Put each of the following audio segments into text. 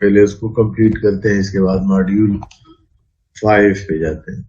पहले उसको कंप्लीट करते हैं, इसके बाद मॉड्यूल 5 पे जाते हैं।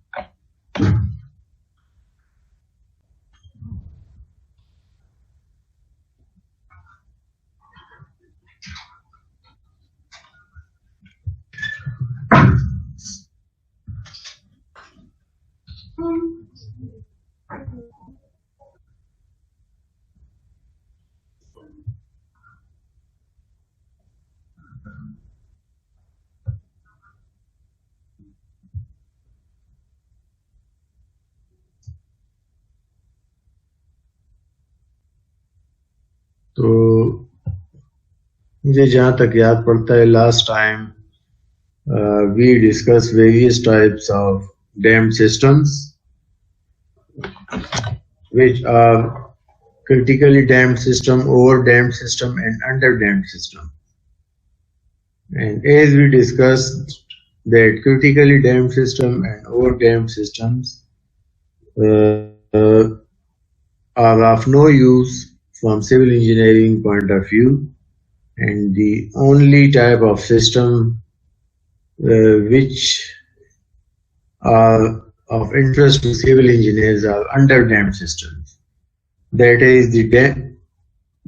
तो मुझे जहाँ तक याद पड़ता है, last time we discussed various types of dam systems, which are critically dammed system, over dammed system, and under dammed system. And as we discussed that critically dammed system and over dammed systems are of no use from civil engineering point of view, and the only type of system which are of interest to civil engineers are under dammed systems. That is the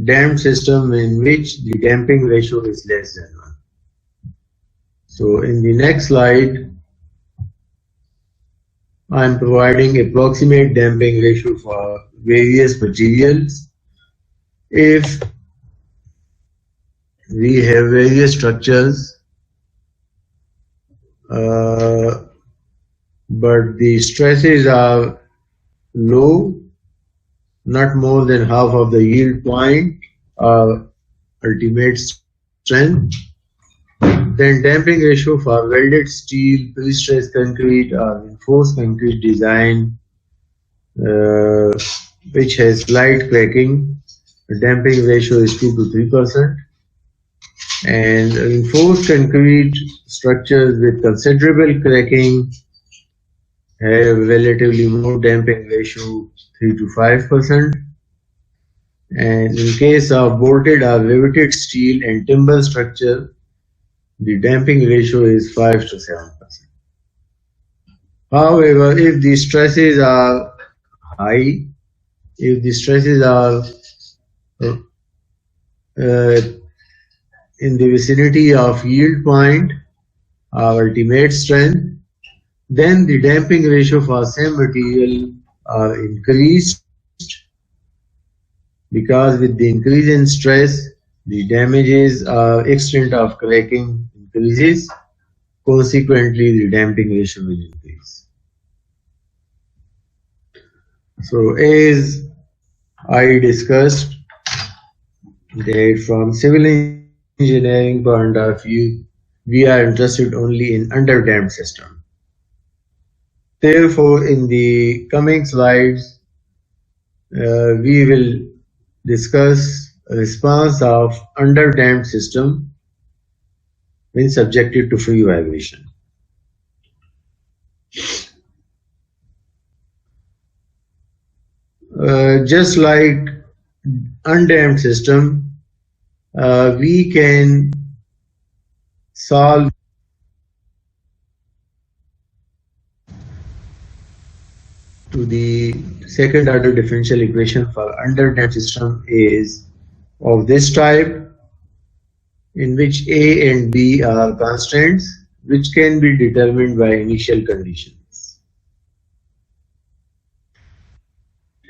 dammed system in which the damping ratio is less than 1. So in the next slide, I am providing approximate damping ratio for various materials. If we have various structures, but the stresses are low, not more than half of the yield point or ultimate strength, then damping ratio for welded steel, pre-stressed concrete or reinforced concrete design which has light cracking, the damping ratio is 2 to 3%. And reinforced concrete structures with considerable cracking have relatively more damping ratio, 3 to 5%. And in case of bolted or riveted steel and timber structure, the damping ratio is 5 to 7%. However, if the stresses are high, if the stresses are in the vicinity of yield point or ultimate strength, then the damping ratio for same material are increased, because with the increase in stress, the damages or extent of cracking increases. Consequently, the damping ratio will increase. So as I discussed, that from civil engineering point of view, we are interested only in under-damped system. Therefore, in the coming slides, we will discuss a response of under-damped system when subjected to free vibration. Just like undamped system, we can solve to the second order differential equation for underdamped system is of this type, in which A and B are constants which can be determined by initial conditions.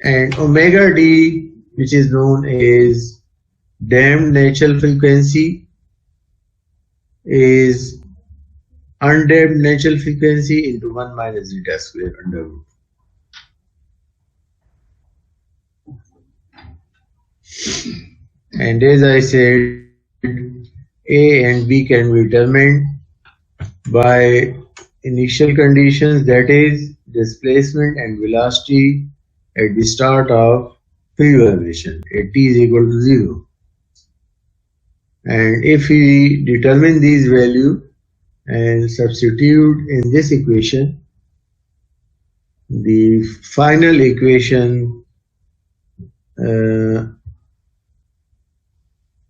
And omega D, which is known as damped natural frequency, is undamped natural frequency into 1 minus zeta square under root. And as I said, A and B can be determined by initial conditions, that is displacement and velocity at the start of free vibration at t is equal to 0. And if we determine these values and substitute in this equation, the final equation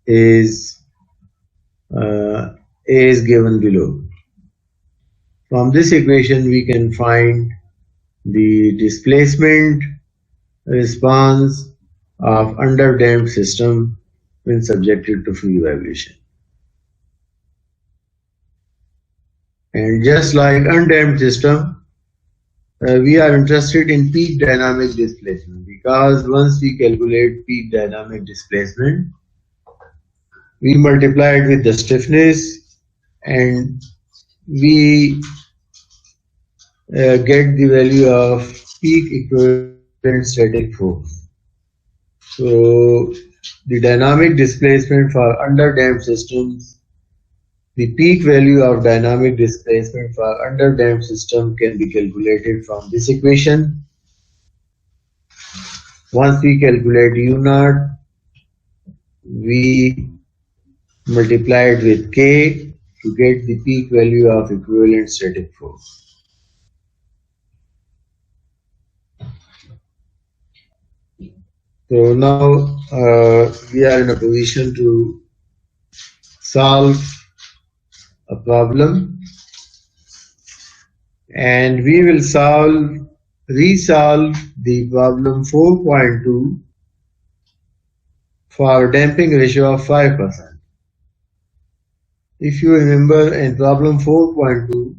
is is given below. From this equation we can find the displacement response of underdamped system when subjected to free vibration. And just like undamped system, we are interested in peak dynamic displacement, because once we calculate peak dynamic displacement, we multiply it with the stiffness and we get the value of peak equivalent static force. So the dynamic displacement for underdamped systems, the peak value of dynamic displacement for underdamped system can be calculated from this equation. Once we calculate u0, we multiply it with K to get the peak value of equivalent static force. So now we are in a position to solve a problem, and we will resolve the problem 4.2 for damping ratio of 5%. If you remember, in problem 4.2,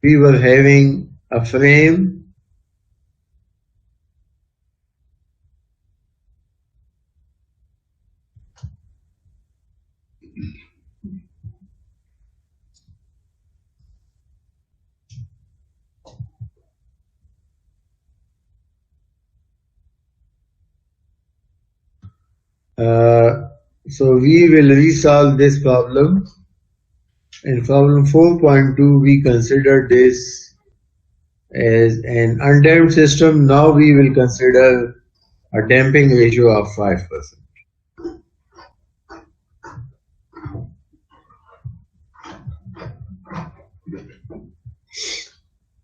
we were having a frame so we will resolve this problem. In problem 4.2, we consider this as an undamped system. Now we will consider a damping ratio of 5%.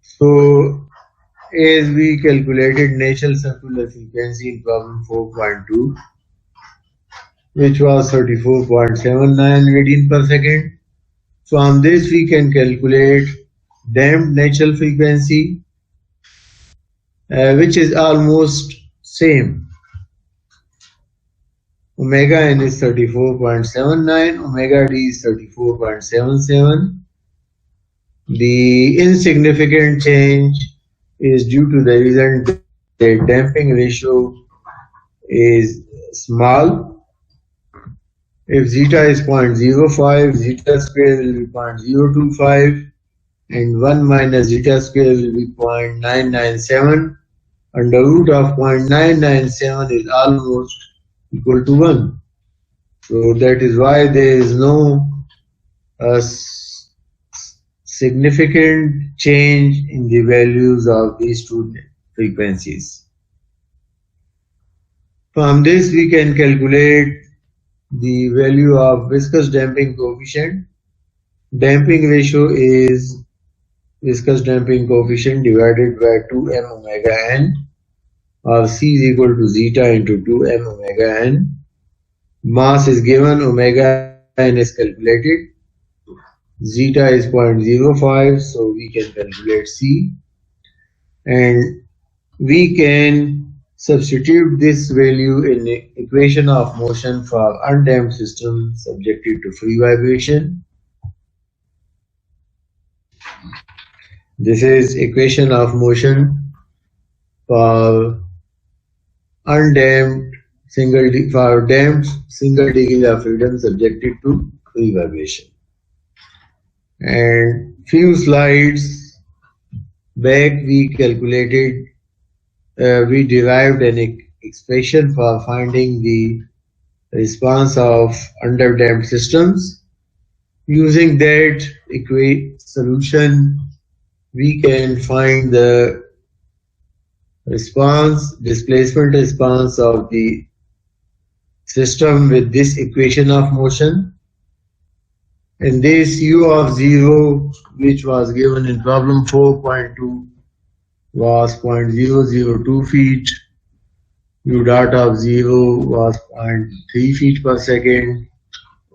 So as we calculated natural circular frequency in problem 4.2, which was 34.79 radian per second. From this we can calculate damped natural frequency, which is almost same. Omega n is 34.79, omega d is 34.77. The insignificant change is due to the reason that damping ratio is small. If zeta is 0.05, zeta square will be 0.025, and 1 minus zeta square will be 0.997. Under root of 0.997 is almost equal to 1. So that is why there is no significant change in the values of these two frequencies. From this we can calculate the value of viscous damping coefficient. Damping ratio is viscous damping coefficient divided by 2m omega n, or C is equal to zeta into 2m omega n. Mass is given, omega n is calculated. Zeta is 0.05, so we can calculate C. And we can substitute this value in the equation of motion for undamped system subjected to free vibration. This is equation of motion for damped single degree of freedom subjected to free vibration. And few slides back we calculated, we derived an expression for finding the response of underdamped systems. Using that solution, we can find the displacement response of the system with this equation of motion. And this u of 0, which was given in problem 4.2, was 0.002 feet. U dot of 0 was 0.3 feet per second.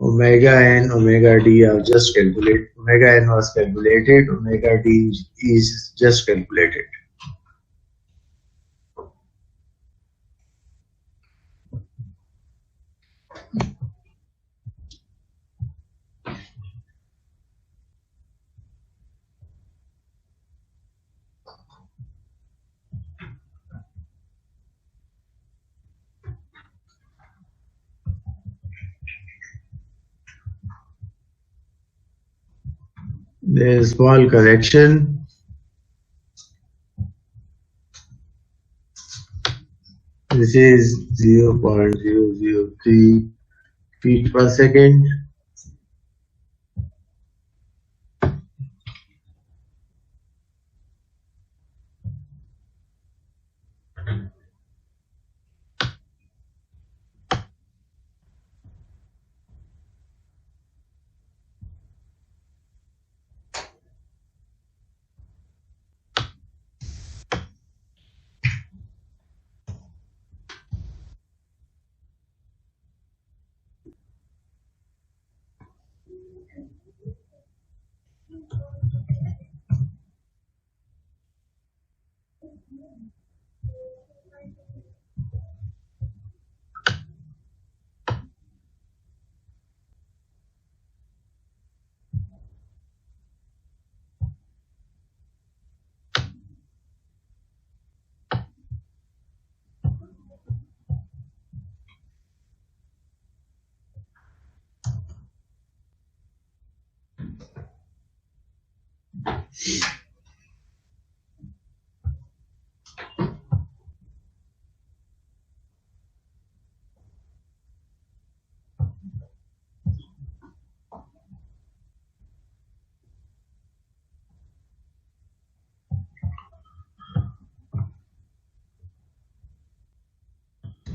omega n, omega d are just calculated. Omega n was calculated, omega d is just calculated. There is small correction. This is 0.003 feet per second.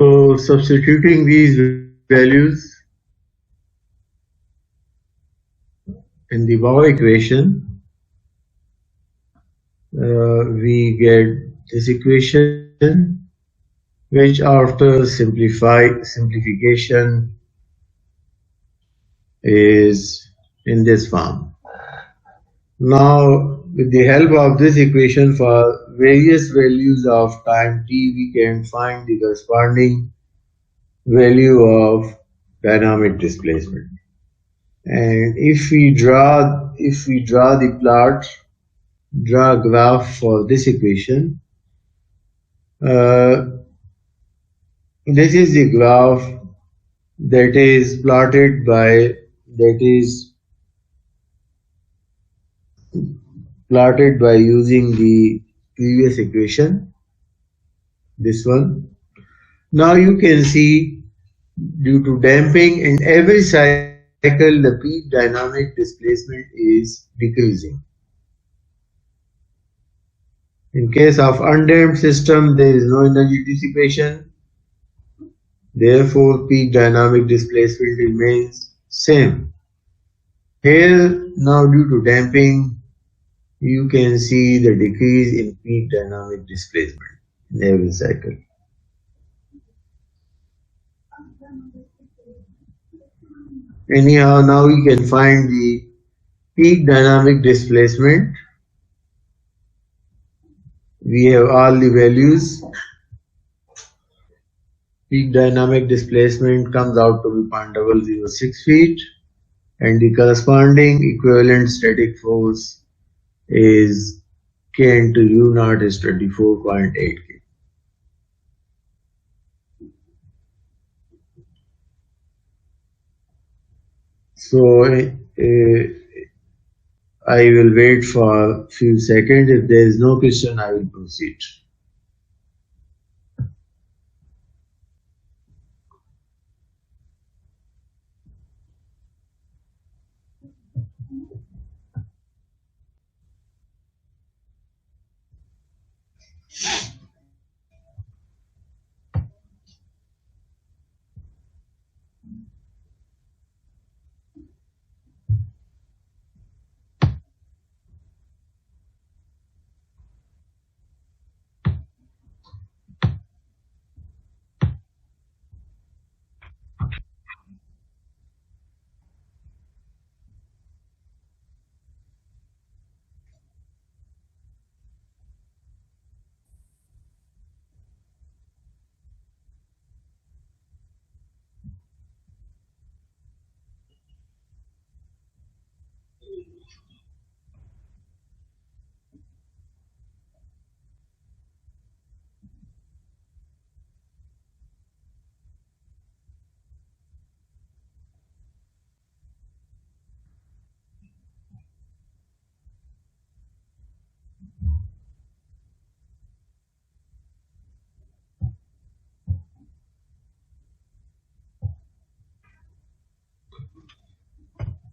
So substituting these values in the Bow equation, we get this equation, which after simplification is in this form. Now, with the help of this equation for various values of time t, we can find the corresponding value of dynamic displacement. And if we draw the plot, draw a graph for this equation, uh, this is the graph that is plotted by using the previous equation, this one. Now you can see, due to damping in every cycle, the peak dynamic displacement is decreasing. In case of undamped system, there is no energy dissipation. Therefore, peak dynamic displacement remains same. Here, now due to damping, you can see the decrease in peak dynamic displacement in every cycle. Anyhow, now we can find the peak dynamic displacement. We have all the values. Peak dynamic displacement comes out to be 0.006 feet, and the corresponding equivalent static force is K into U naught is 24.8 K. So I will wait for a few seconds. If there is no question, I will proceed.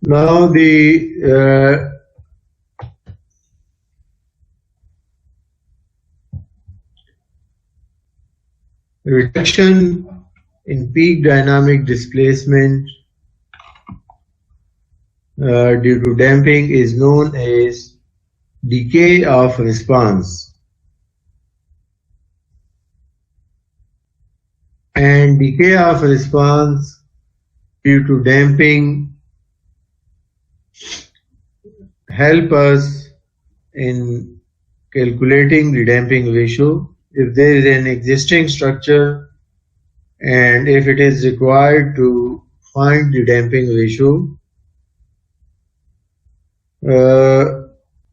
Now the reduction in peak dynamic displacement due to damping is known as decay of response. And decay of response due to damping help us in calculating the damping ratio. If there is an existing structure and if it is required to find the damping ratio,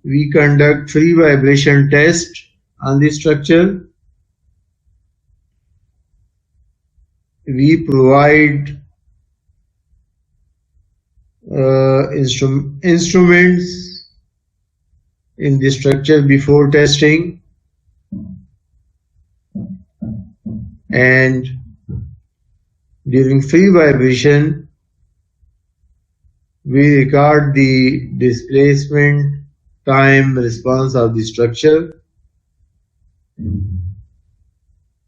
we conduct free vibration test on the structure. We provide instruments in the structure before testing, and during free vibration we record the displacement time response of the structure,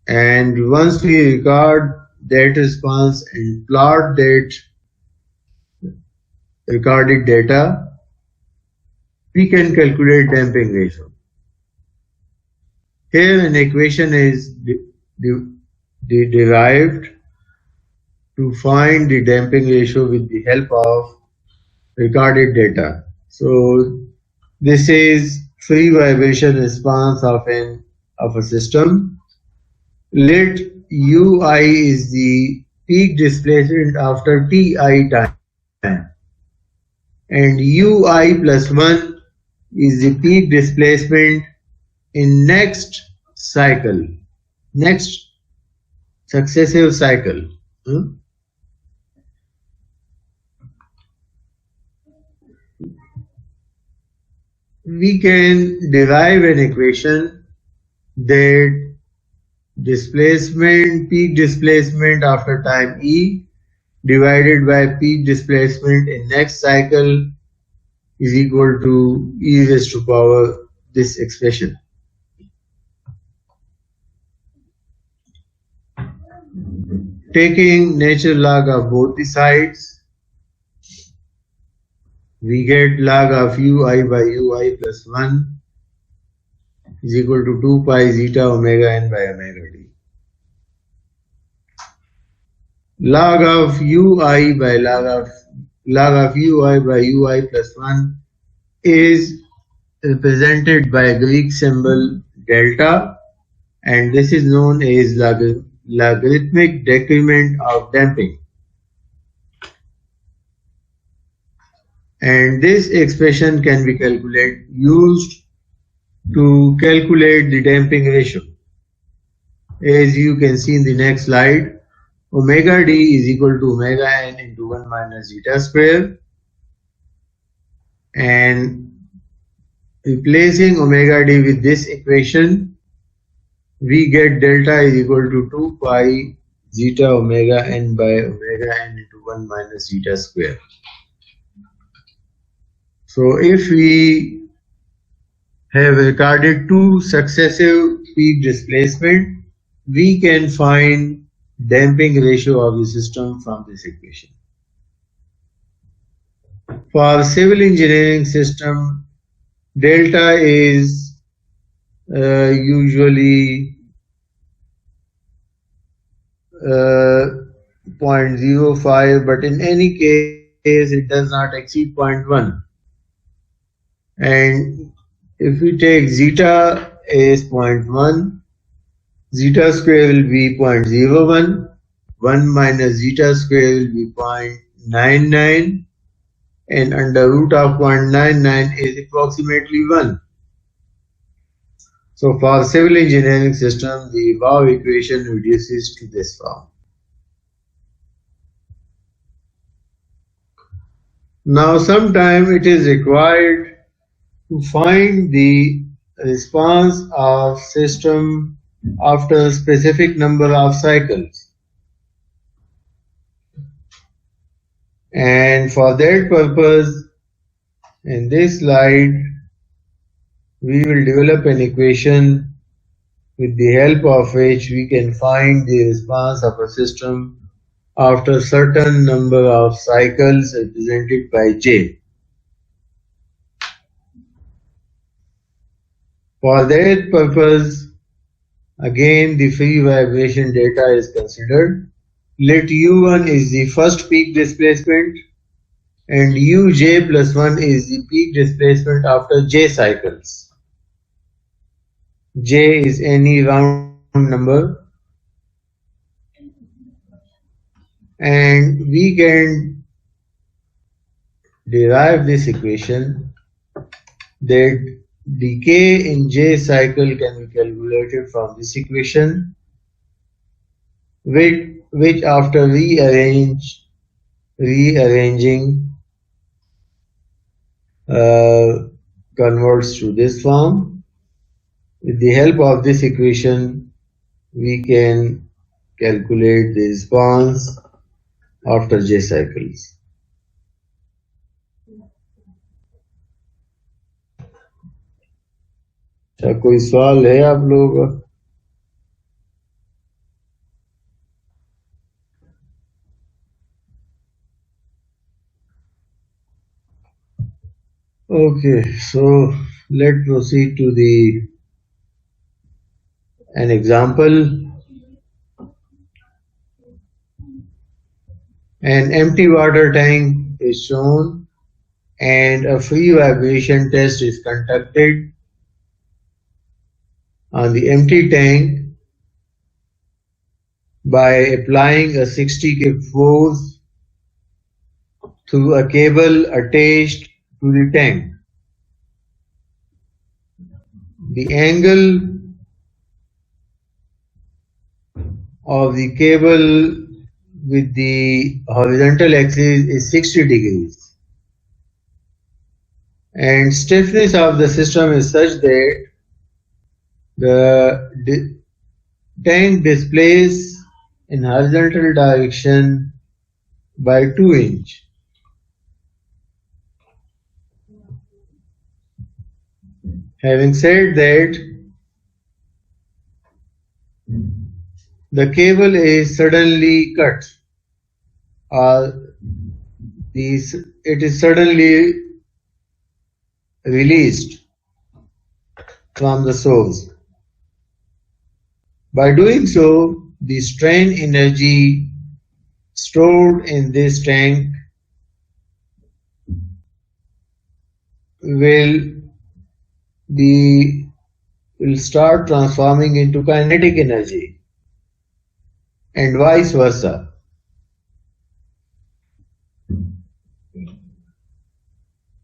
and once we record that response and plot that recorded data, we can calculate damping ratio. Here an equation is derived to find the damping ratio with the help of recorded data. So this is free vibration response of a system. Let Ui is the peak displacement after Ti time, and Ui plus 1 is the peak displacement in next cycle, next successive cycle. We can derive an equation that peak displacement after time E divided by peak displacement in next cycle is equal to e raised to power this expression. Taking natural log of both the sides, we get log of ui by ui plus 1 is equal to 2 pi zeta omega n by omega d. Log of ui by log of ui by ui plus 1 is represented by a Greek symbol delta, and this is known as logarithmic decrement of damping. And this expression can be used to calculate the damping ratio. As you can see in the next slide, omega d is equal to omega n into 1 minus zeta square, and replacing omega d with this equation, we get delta is equal to 2 pi zeta omega n by omega n into 1 minus zeta square. So if we have recorded two successive peak displacement, we can find damping ratio of the system from this equation. For civil engineering system, delta is usually 0.05, but in any case it does not exceed 0.1. And if we take zeta as 0.1, zeta square will be 0.01, 1 minus zeta square will be 0.99, and under root of 0.99 is approximately 1. So for civil engineering system, the above equation reduces to this form. Now sometimes it is required to find the response of system after a specific number of cycles. And for that purpose, in this slide, we will develop an equation with the help of which we can find the response of a system after certain number of cycles represented by J. For that purpose, again the free vibration data is considered. Let U1 is the first peak displacement and Uj plus 1 is the peak displacement after J cycles. J is any round number, and we can derive this equation that decay in J cycle can be calculated from this equation, which after rearranging converts to this form. With the help of this equation, we can calculate the response after J cycles. क्या कोई सवाल है आप लोगों का? Okay, so let's proceed to an example. An empty water tank is shown and a free vibration test is conducted on the empty tank by applying a 60 kip force through a cable attached to the tank. The angle of the cable with the horizontal axis is 60 degrees, and stiffness of the system is such that the tank displays in horizontal direction by 2 inch. Having said that, the cable is suddenly cut, or it is suddenly released from the source. By doing so, the strain energy stored in this tank will start transforming into kinetic energy, and vice versa.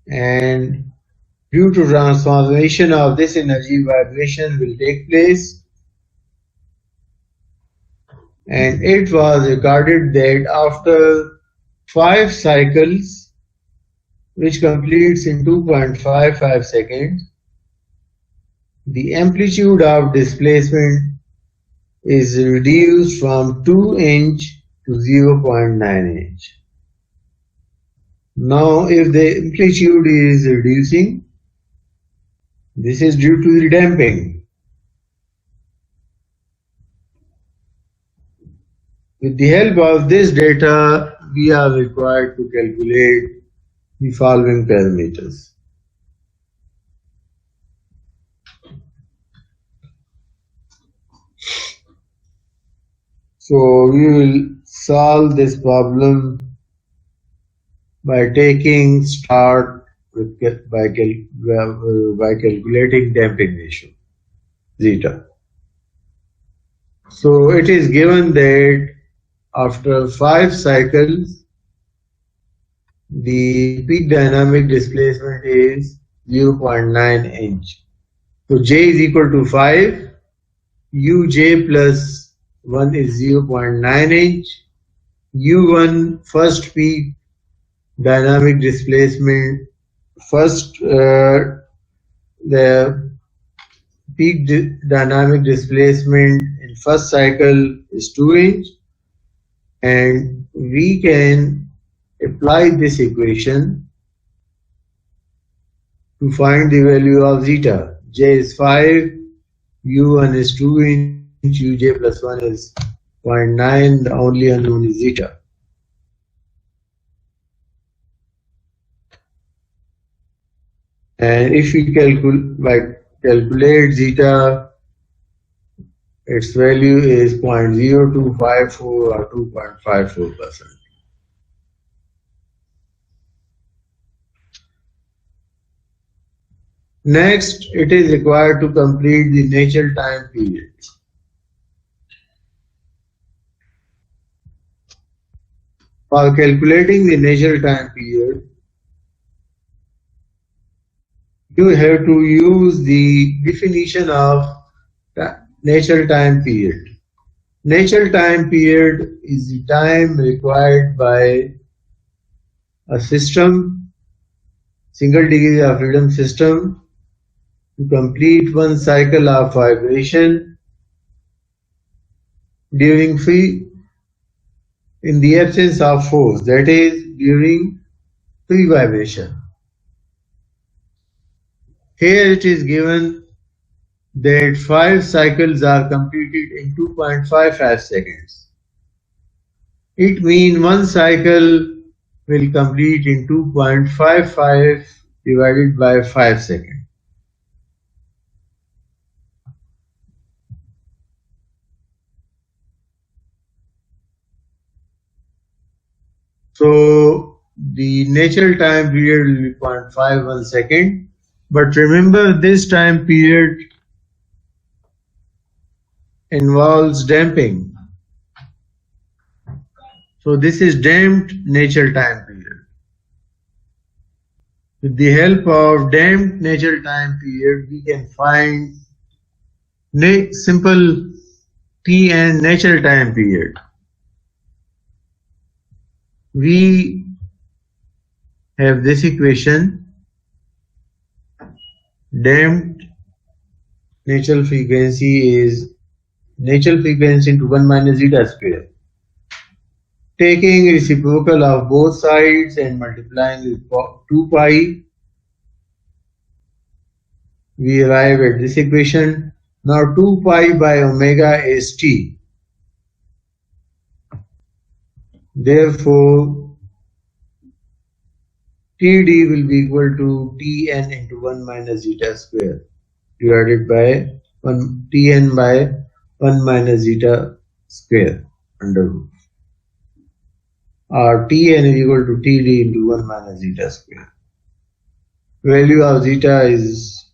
And due to transformation of this energy, vibration will take place. And it was recorded that after 5 cycles, which completes in 2.55 seconds, the amplitude of displacement is reduced from 2 inch to 0.9 inch. Now, if the amplitude is reducing, this is due to the damping. With the help of this data, we are required to calculate the following parameters. So we will solve this problem by taking start with by calculating damping ratio, zeta. So it is given that after 5 cycles, the peak dynamic displacement is 0.9 inch. So J is equal to 5, Uj plus 1 is 0.9 inch, U1 first peak dynamic displacement, the peak dynamic displacement in first cycle is 2 inch, and we can apply this equation to find the value of zeta. J is 5, U1 is 2 inch, Uj plus 1 is 0.9, the only unknown is zeta. And if we calculate zeta, its value is 0.0254 or 2.54%. Next, it is required to complete the natural time period. For calculating the natural time period, you have to use the definition of natural time period. Natural time period is the time required by a system, single degree of freedom system, to complete one cycle of vibration during in the absence of force, that is during free vibration. Here it is given that 5 cycles are completed in 2.55 seconds. It means one cycle will complete in 2.55 divided by 5 seconds. So the natural time period will be 0.51 second. But remember, this time period involves damping. So this is damped natural time period. With the help of damped natural time period, we can find simple Tn natural time period. We have this equation: damped natural frequency is natural frequency into 1 minus zeta square. Taking reciprocal of both sides and multiplying with 2 pi, we arrive at this equation. Now 2 pi by omega is t. Therefore, Td will be equal to Tn into 1 minus zeta square divided by Tn by 1 minus zeta square under root. Or Tn is equal to Td into 1 minus zeta square. Value of zeta is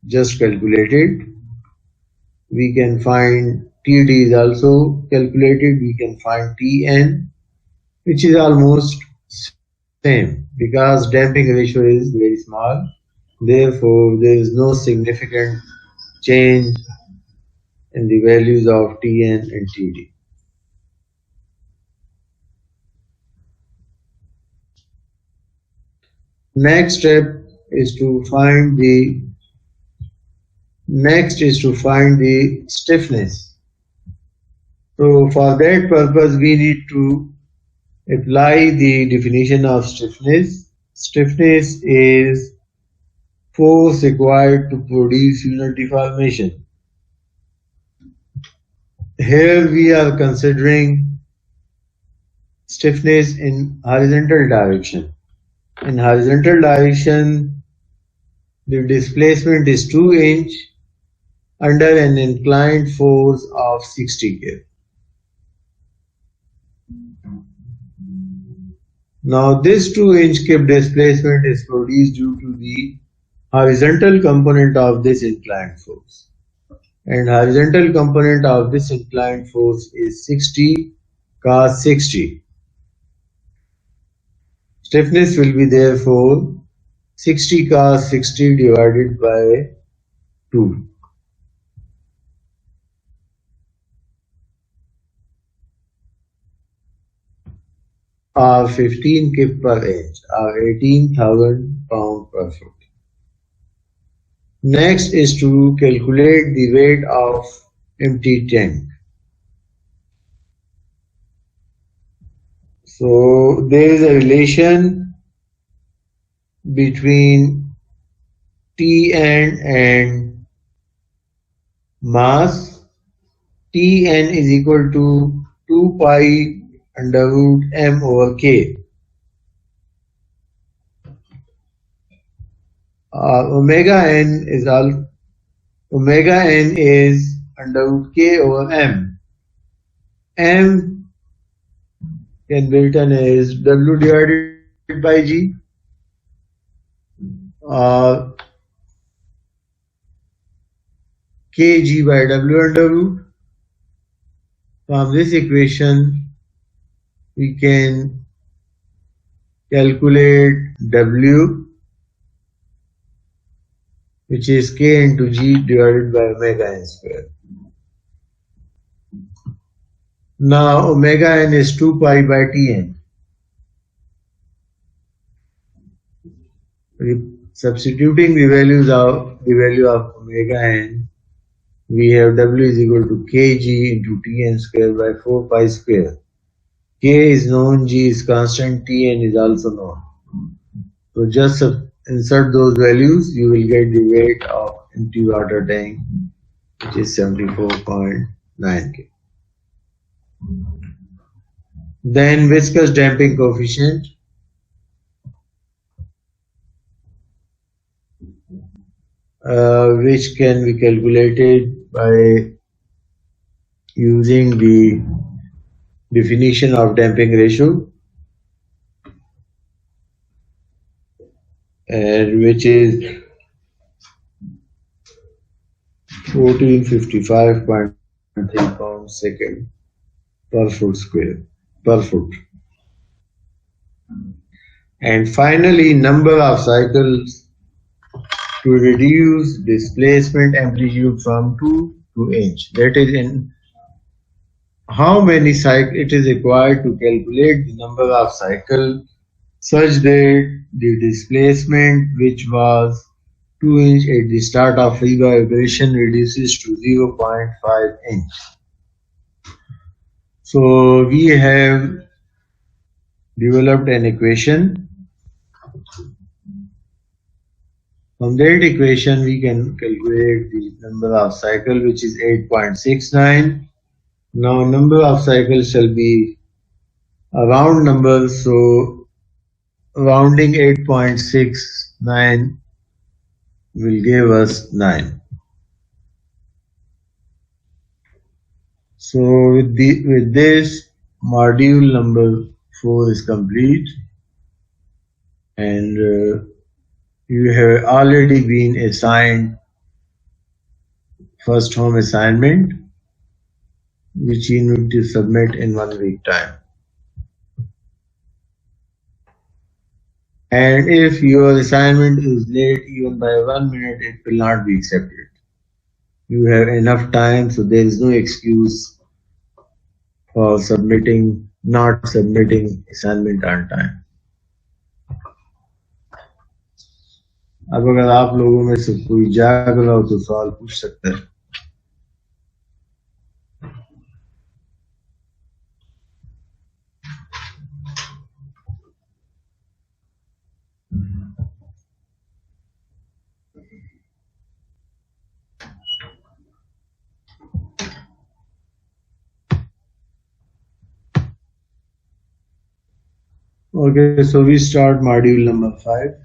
just calculated. We can find Td is also calculated. We can find Tn, which is almost same because damping ratio is very small. Therefore, there is no significant change in the values of Tn and Td. Next step is to find the stiffness. So for that purpose, we need to apply the definition of stiffness. Stiffness is force required to produce unit deformation. Here we are considering stiffness in horizontal direction. In horizontal direction, the displacement is 2 inch under an inclined force of 60 kg. Now this 2 inch kip displacement is produced due to the horizontal component of this inclined force. And horizontal component of this inclined force is 60 cos 60. Stiffness will be therefore 60 cos 60 divided by 2. Or 15 kip per inch or 18,000 pound per foot. Next is to calculate the weight of empty tank. So there is a relation between Tn and mass. Tn is equal to 2 pi under root m over k. Omega n is under root k over m. M can be written as w divided by g, or kg by w under root. From this equation, we can calculate w, which is k into g divided by omega n square. Now omega n is 2 pi by Tn. Substituting the value of omega n, we have w is equal to kg into Tn square by 4 pi square. K is known, G is constant, Tn is also known. So just insert those values, you will get the weight of empty water tank, which is 74.9 K. Then viscous damping coefficient, which can be calculated by using the definition of damping ratio, and which is 1455.3 pounds second per foot square per foot. And finally, number of cycles to reduce displacement amplitude from 2 to inch. That is, in how many cycles it is required to calculate the number of cycles such that the displacement, which was 2 inch at the start of free vibration, reduces to 0.5 inch. So we have developed an equation. From that equation, we can calculate the number of cycles, which is 8.69. Now, number of cycles shall be a round number, so rounding 8.69 will give us 9. So with this, module number 4 is complete, and you have already been assigned first home assignment, which you need to submit in 1 week time. And if your assignment is late even by 1 minute, it will not be accepted. You have enough time, so there is no excuse for not submitting assignment on time. अब अगर आप लोगों में से कोई जाग रहा हो तो सवाल पूछ सकता है. Okay, so we start module number 5.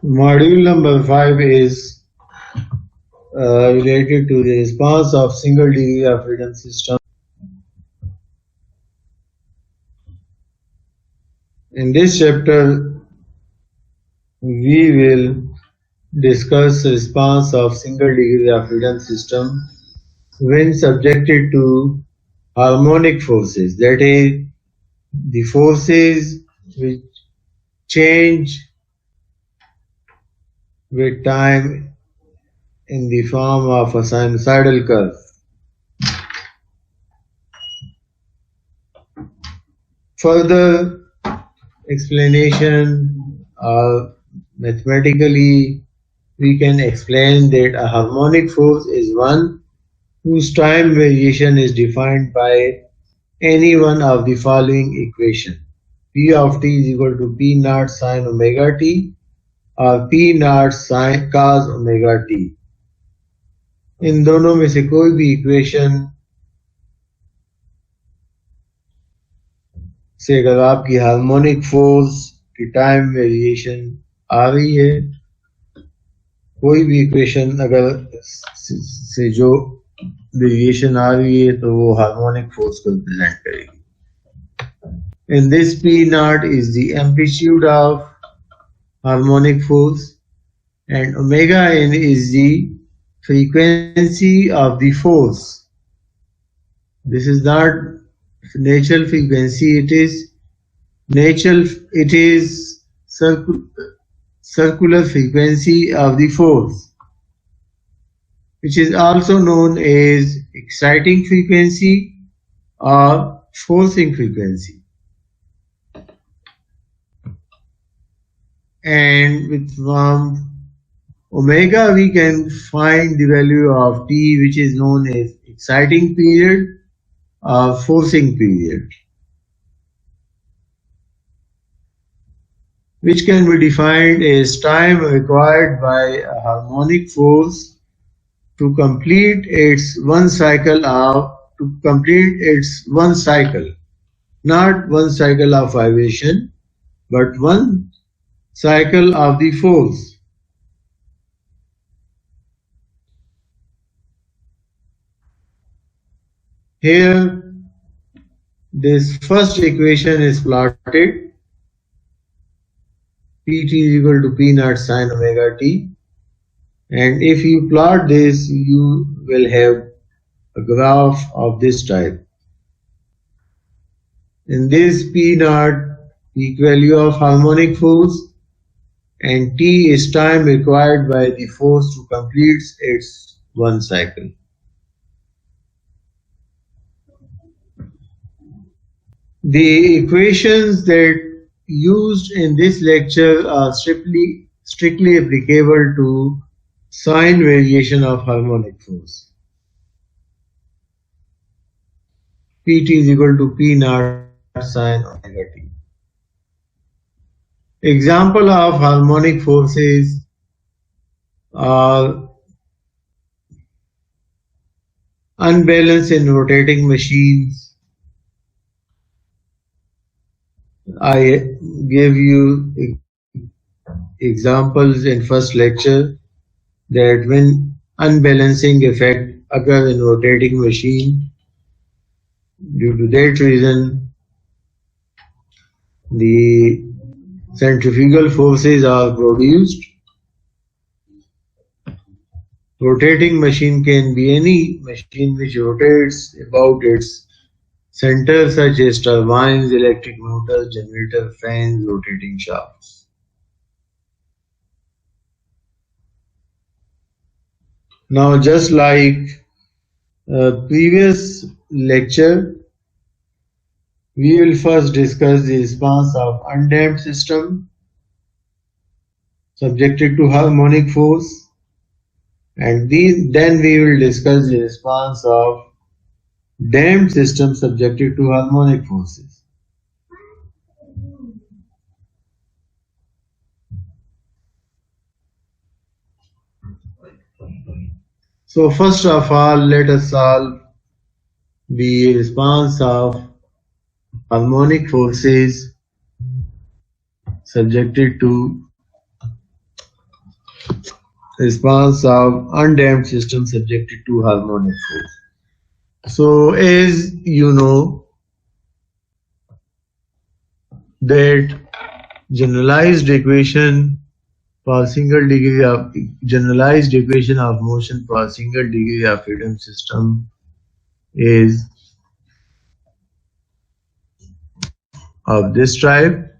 Module number 5 is related to the response of single degree of freedom system. In this chapter, we will discuss response of single degree of freedom system when subjected to harmonic forces, that is, the forces which change with time in the form of a sinusoidal curve. Further explanation, mathematically we can explain that a harmonic force is one whose time variation is defined by any one of the following equation. P of t is equal to P naught sine omega t और P naught sin cos omega t. इन दोनों में से कोई भी equation से अगर आपकी harmonic force की टाइम वेरिएशन आ रही है, कोई भी इक्वेशन अगर से जो वेरिएशन आ रही है तो वो हार्मोनिक फोर्स को रिप्रेजेंट करेगी. And this P naught is the amplitude of harmonic force and omega n is the frequency of the force. This is not natural frequency, it is circular frequency of the force, which is also known as exciting frequency or forcing frequency. And with omega we can find the value of t, which is known as exciting period or forcing period, which can be defined as time required by a harmonic force to complete its one cycle, not one cycle of vibration, but one cycle of the force. Here, this first equation is plotted. Pt is equal to P naught sine omega t. And if you plot this, you will have a graph of this type. In this P naught, peak value of harmonic force, and T is time required by the force to complete its one cycle. The equations that used in this lecture are strictly applicable to sign variation of harmonic force. Pt is equal to P naught sine omega t. Example of harmonic forces are unbalance in rotating machines. I gave you examples in first lecture that when unbalancing effect occurs in rotating machine, due to that reason the centrifugal forces are produced. Rotating machine can be any machine which rotates about its center, such as turbines, electric motors, generator, fans, rotating shafts. Now, just like previous lecture, we will first discuss the response of undamped system subjected to harmonic force, and then we will discuss the response of damped system subjected to harmonic forces. So first of all, let us solve the response of harmonic forces subjected to response of undamped system subjected to harmonic force. So as you know that generalized equation for single degree of generalized equation of motion for single degree of freedom system is of this type.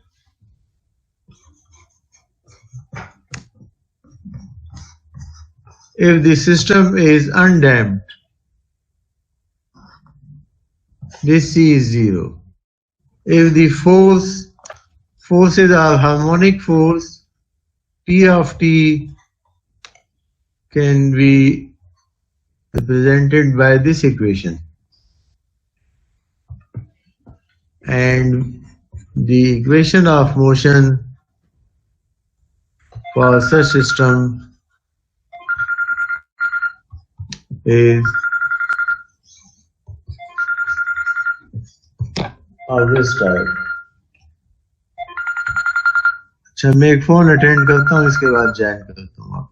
If the system is undamped, this C is zero. If the forces are harmonic force, P of t can be represented by this equation, and the equation of motion for such system is of this type. अच्छा मैं एक phone attend करता हूँ, इसके बाद join करता हूँ आप